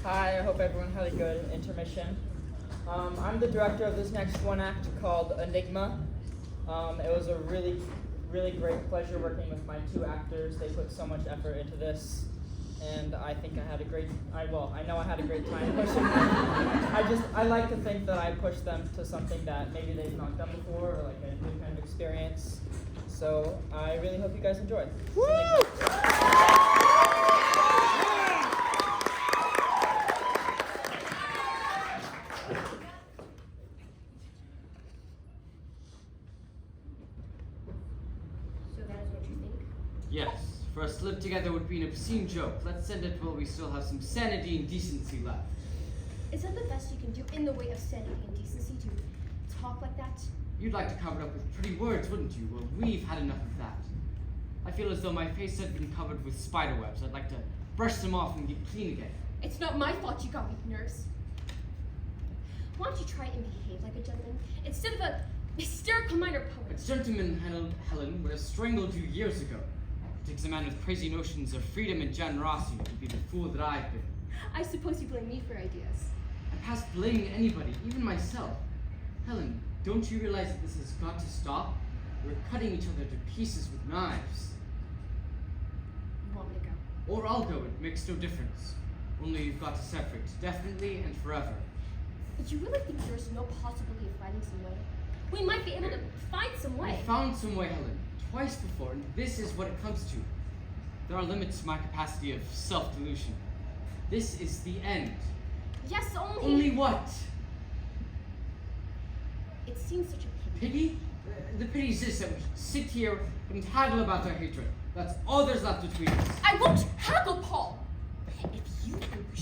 Hi, I hope everyone had a good intermission. I'm the director of this next one act called Enigma. It was a really great pleasure working with my two actors. They put so much effort into this, and I think I had a great, I know I had a great time pushing them. I like to think that I pushed them to something that maybe they've not done before, or like a new kind of experience. So I really hope you guys enjoy. Woo! Yes, for us to live together would be an obscene joke. Let's send it while we still have some sanity and decency left. Is that the best you can do in the way of sanity and decency to talk like that? You'd like to cover it up with pretty words, wouldn't you? Well, we've had enough of that. I feel as though my face had been covered with spider webs. I'd like to brush them off and get clean again. It's not my fault you got weak nerves. Why don't you try and behave like a gentleman instead of a hysterical minor poet? A gentleman, Helen, would have strangled you years ago. It takes a man with crazy notions of freedom and generosity to be the fool that I've been. I suppose you blame me for ideas. I'm past blaming anybody, even myself. Helen, don't you realize that this has got to stop? We're cutting each other to pieces with knives. You want me to go? Or I'll go, it makes no difference. Only you've got to separate, definitely and forever. But you really think there's no possibility of finding some way? We might be able to find some way. I found some way, Helen, twice before, and this is what it comes to. There are limits to my capacity of self-delusion. This is the end. Yes, only... Only what? It seems such a pity. Pity? The pity is this, that we sit here and haggle about our hatred. That's all there's left between us. I won't haggle, Paul! If you think we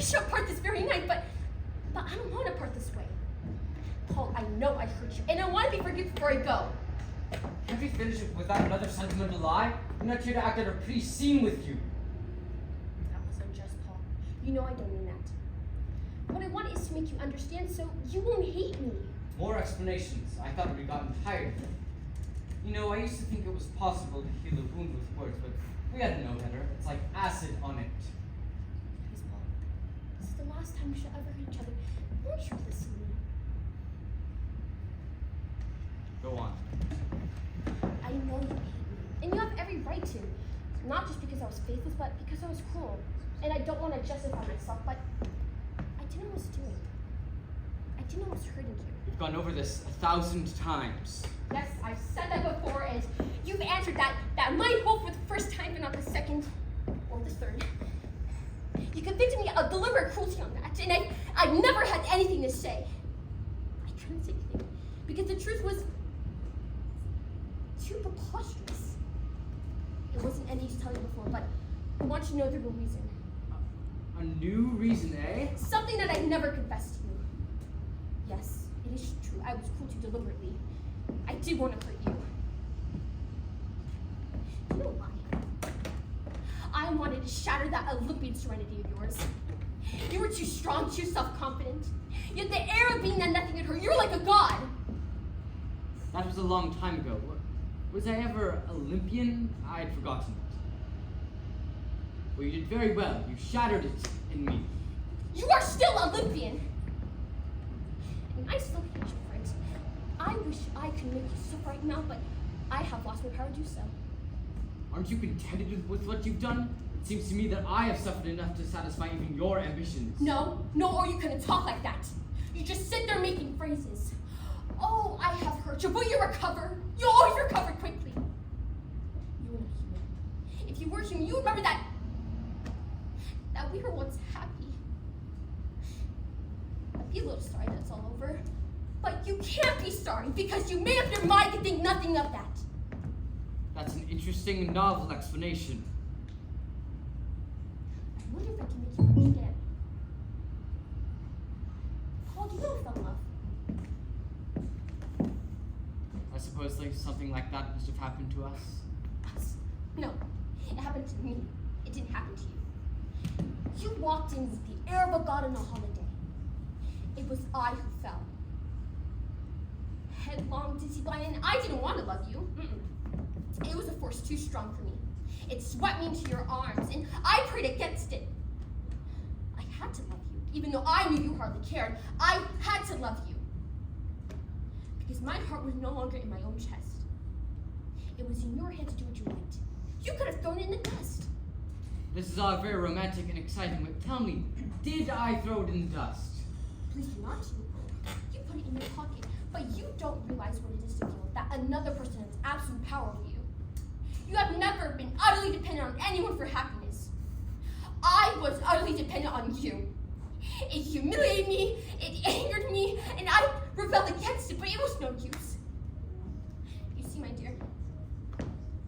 shall part this very night, but I don't want to part this way. Paul, I know I hurt you, and I want to be forgiven before I go. Can't we finish it without another sentimental lie? I'm not here to act out a pretty scene with you. That was unjust, Paul. You know I don't mean that. What I want is to make you understand so you won't hate me. More explanations. I thought we'd gotten tired of them. You know, I used to think it was possible to heal a wound with words, but we had to know better. It's like acid on it. Please, Paul. This is the last time we shall ever hurt each other. Won't you listen to me? Go on. I know you hate me, and you have every right to. Not just because I was faithless, but because I was cruel. And I don't want to justify myself, but I didn't know what I was doing. I didn't know I was hurting you. We've gone over this 1,000 times. Yes, I've said that before, and you've answered that might hope for the first time, but not the second or the third. You convicted me of deliberate cruelty on that, and I never had anything to say. I couldn't say anything because the truth was too preposterous. It wasn't any use telling you before, but I want you to know the real reason. A new reason, eh? Something that I never confessed to you. Yes, it is true. I was cruel to you deliberately. I did want to hurt you. You know why? I wanted to shatter that Olympian serenity of yours. You were too strong, too self-confident. You had the air of being that nothing could hurt. You were like a god. That was a long time ago. Was I ever Olympian? I had forgotten it. Well, you did very well. You shattered it in me. You are still Olympian. And I still hate you for it. I wish I could make you suffer right now, but I have lost my power to do so. Aren't you contented with what you've done? It seems to me that I have suffered enough to satisfy even your ambitions. No, or you couldn't talk like that. You just sit there making phrases. Oh, I have hurt you. Will you recover? You always recover quickly. You are not human. If you were human, you would remember that we were once happy. I'd be a little sorry that it's all over. But you can't be sorry because you made up your mind to think nothing of that. That's an interesting and novel explanation. I wonder if I can make you understand. Paul, do you know I fell in love? I suppose something like that must have happened to us. Us? No, it happened to me. It didn't happen to you. You walked in with the air of a god on a holiday. It was I who fell. Headlong, dizzy, blind, and I didn't want to love you. It was a force too strong for me. It swept me into your arms, and I prayed against it. I had to love you, even though I knew you hardly cared. I had to love you. Because my heart was no longer in my own chest. It was in your hands to do what you liked. You could have thrown it in the dust. This is all very romantic and exciting, but tell me, did I throw it in the dust? Please do not. You put it in your pocket, but you don't realize what it is to feel that another person has absolute power over you. You have never been utterly dependent on anyone for happiness. I was utterly dependent on you. It humiliated me, it angered me, and I rebelled against it, but it was no use. You see, my dear,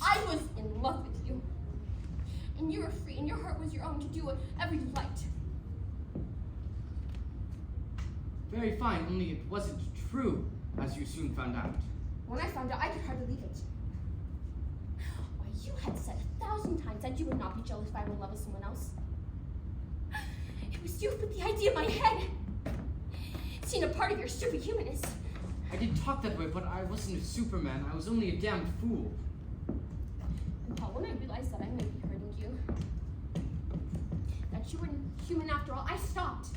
I was in love with you. And you were free, and your heart was your own to do whatever you liked. Very fine, only it wasn't true, as you soon found out. When I found out, I could hardly believe it. Why, you had said 1,000 times that you would not be jealous if I were in love with someone else. It was you who put the idea in my head. Seeing a part of your superhumanness. I did talk that way, but I wasn't a Superman. I was only a damned fool. And Paul, when I realized that I might be hurting you, that you were human after all, I stopped.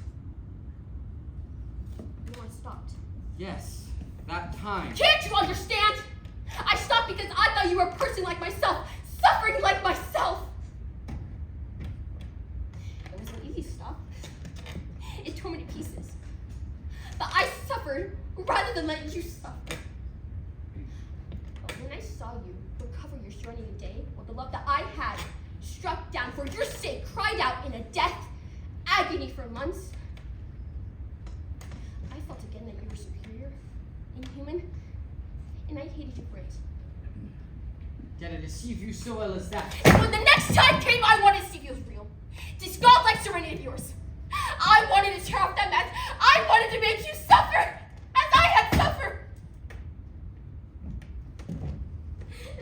You know, I stopped. Yes, that time. Can't you understand? I stopped because I thought you were a person like myself, suffering like myself. It was an easy stop. It tore me to pieces. But I suffered rather than let you suffer. But when I saw you recover your serenity today, well, the love that I had struck down for your sake, cried out in a death agony for months, I felt again that you were superior, inhuman, and I hated you for it. Did I deceive you so well as that? And when the next time came, I wanted to see if it was real. This godlike serenity of yours. I wanted to tear off that mask. I wanted to make you suffer as I had suffered.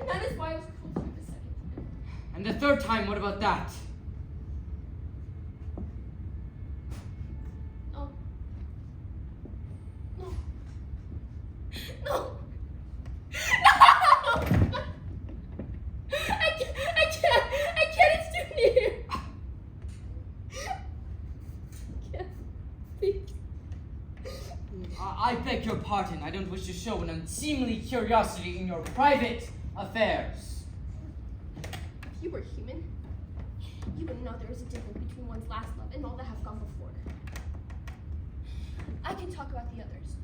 And that is why I was cruel to you the second time. And the third time, what about that? No. No. No. No! I can't, it's too near. I can't speak. I beg your pardon. I don't wish to show an unseemly curiosity in your private affairs. If you were human, you would know there is a difference between one's last love and all that have gone before. I can talk about the others.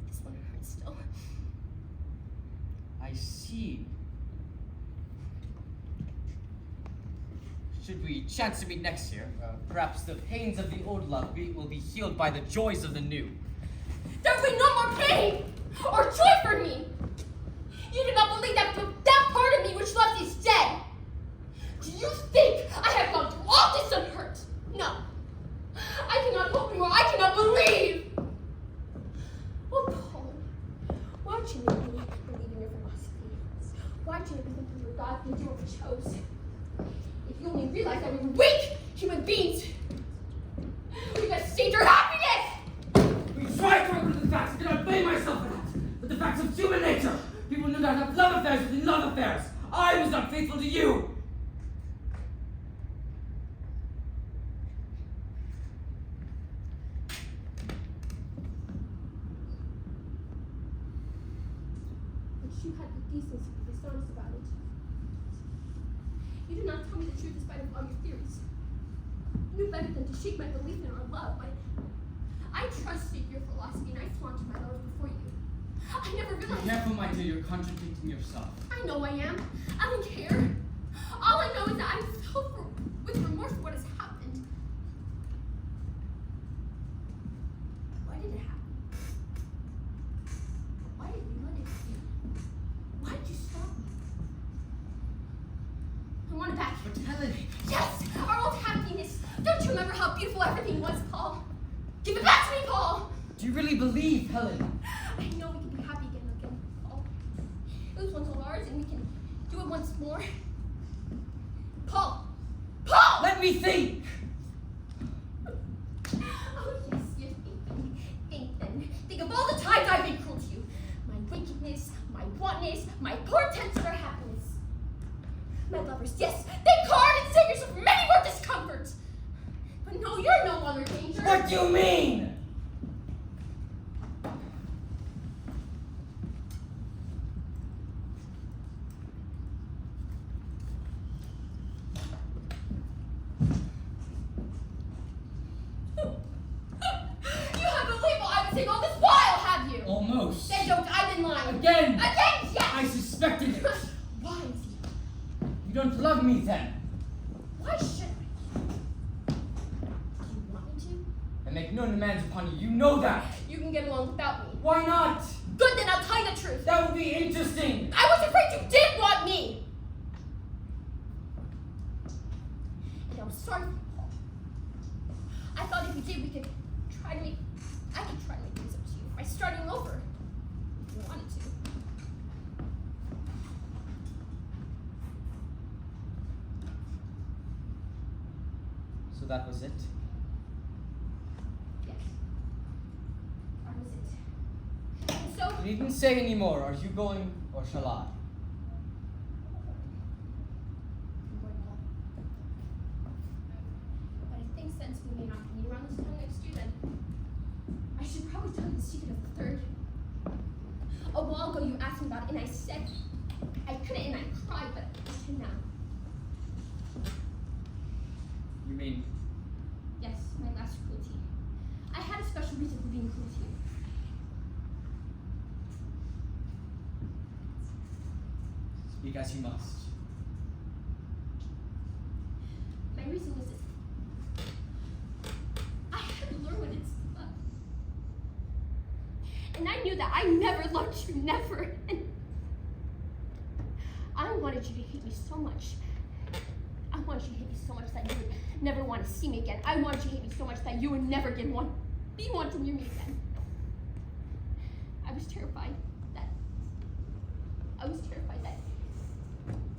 This one hurts still. I see. Should we chance to meet next year, perhaps the pains of the old love will be healed by the joys of the new. There will be no more pain or joy for me. You do not believe that that part of me which loves is dead. Do you think I have gone through all this unhurt? No. I cannot hope anymore. I cannot believe. Oh, Paul, why don't you make me believe in your philosophy? Why don't you make me think you were God and you were chose? If you only realize that we're weak human beings, we must save your happiness! We tried to work with the facts. I cannot blame myself for that. But the facts of human nature. People do not have love affairs within love affairs. I was not faithful to you. But you had the decency to be dishonest about it. You did not tell me the truth despite of all your theories. You knew better than to shake my belief in our love, but I trusted your philosophy and I flaunted my love before you. I never Be realized. careful, my dear. You're contradicting yourself. I know I am. I don't care. All I know is that I'm filled with remorse for what has happened. Why did it happen? Why did you let it be? Why did you stop me? I want it back. But Helen, Yes, our old happiness. Don't you remember how beautiful everything was, Paul? Give it back to me, Paul. do you really believe, Helen? I know we can be happy again, Paul. It was once all ours, and we can do it once more. Paul! Paul! Let me think. Oh, yes, you think then. Think of all the times I've been cruel to you. My wickedness, my wantonness, my poor attempts at our happiness. My lovers, yes, they guard and save yourself from many more discomforts. What do you mean? You haven't believed what I've been saying all this while, have you? Almost. Then don't, I've been lying. Again! Again, yes! I suspected it. Why is he? You don't love me then. Why should I? Do you want me to? I make no demands upon you. You know that. You can get along without me. Why not? Good, then I'll tell you the truth. That would be interesting. I was afraid you did want me. And I was sorry for you, Paul. I thought if you did, I could try to make things up to you by starting over. If you wanted to. So that was it? Yes. That was it. And so, You needn't say any more. Are you going or shall I? I'm going home. But I think since we may not meet around this time next year, then I should probably tell you the secret of the third. A while ago you asked me about it and I said I couldn't and I cried, but I can now. You mean Yes, my last cruelty. I had a special reason for being cruel to you. speak as you must. My reason was this. I had to learn what it's to love. And I knew that I never loved you, never. And I wanted you to hate me so much. I wanted you to hate me so much that you would never want to see me again. I wanted you to hate me so much that you would never again be one to near me again. I was terrified that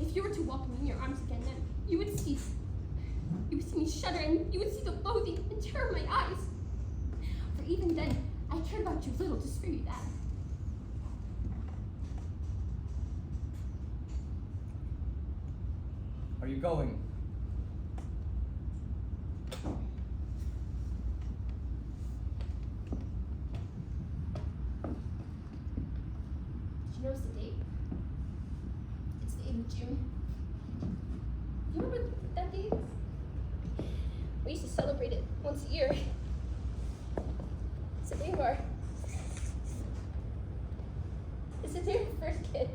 if you were to welcome me in your arms again, then you would see me shudder and you would see the loathing and terror in my eyes. For even then, I cared about you little to spare you that. Are you going? Did you notice the date? It's the 8th of June. Do you remember what that date is? We used to celebrate it once a year. It's the day of our first kiss.